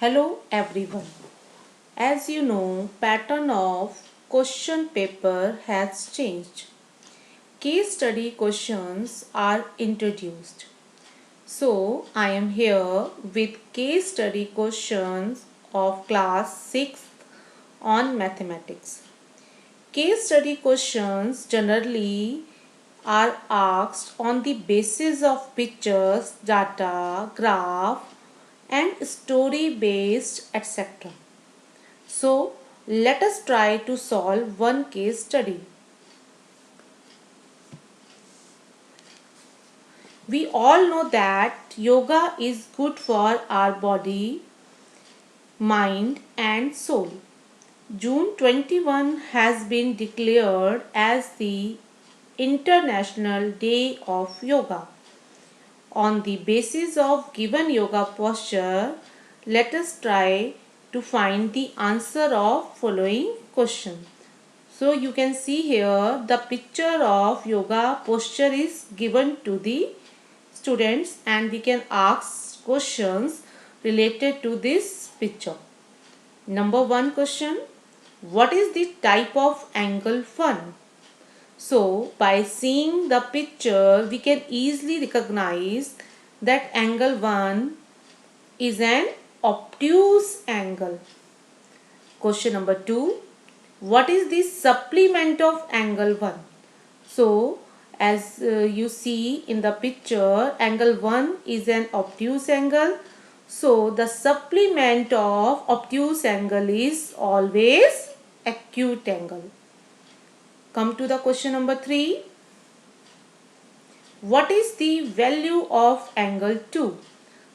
Hello everyone. As you know, pattern of question paper has changed. Case study questions are introduced. So I am here with case study questions of class 6th on mathematics. Case study questions generally are asked on the basis of pictures, data, graph and story based etc. So let us try to solve one case study. We all know that yoga is good for our body, mind and soul. June 21 has been declared as the International Day of Yoga. On the basis of given yoga posture, let us try to find the answer of following question. So you can see here the picture of yoga posture is given to the students and we can ask questions related to this picture. Number 1 question. What is the type of angle 1? So by seeing the picture we can easily recognize that angle 1 is an obtuse angle. Question number 2. What is the supplement of angle 1? So as you see in the picture, angle 1 is an obtuse angle. So the supplement of obtuse angle is always acute angle. Come to the question number 3. What is the value of angle 2?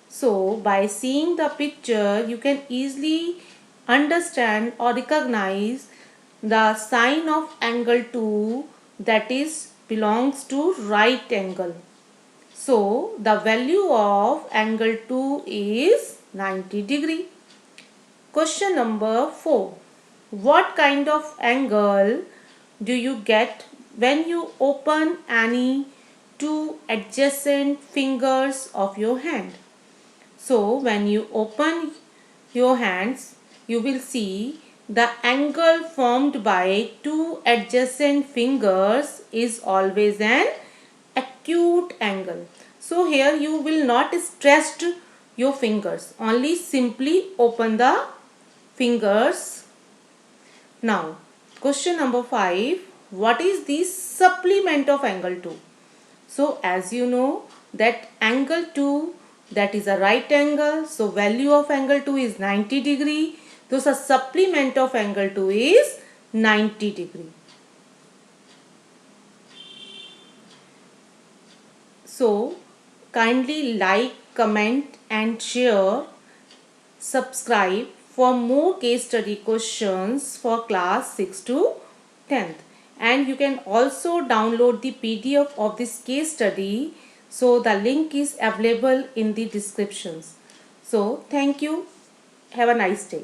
So by seeing the picture you can easily understand or recognize the sign of angle 2, that is belongs to right angle. So the value of angle 2 is 90 degree. Question number 4. What kind of angle do you get when you open any two adjacent fingers of your hand? So when you open your hands, you will see the angle formed by two adjacent fingers is always an acute angle. So here you will not stretch your fingers, only simply open the fingers. Now question number 5. What is the supplement of angle 2? So as you know that angle 2, that is a right angle, so value of angle 2 is 90 degree. So the supplement of angle 2 is 90 degree. So kindly like, comment and share, subscribe for more case study questions for class 6 to 10th. And you can also download the PDF of this case study. So the link is available in the descriptions. So thank you. Have a nice day.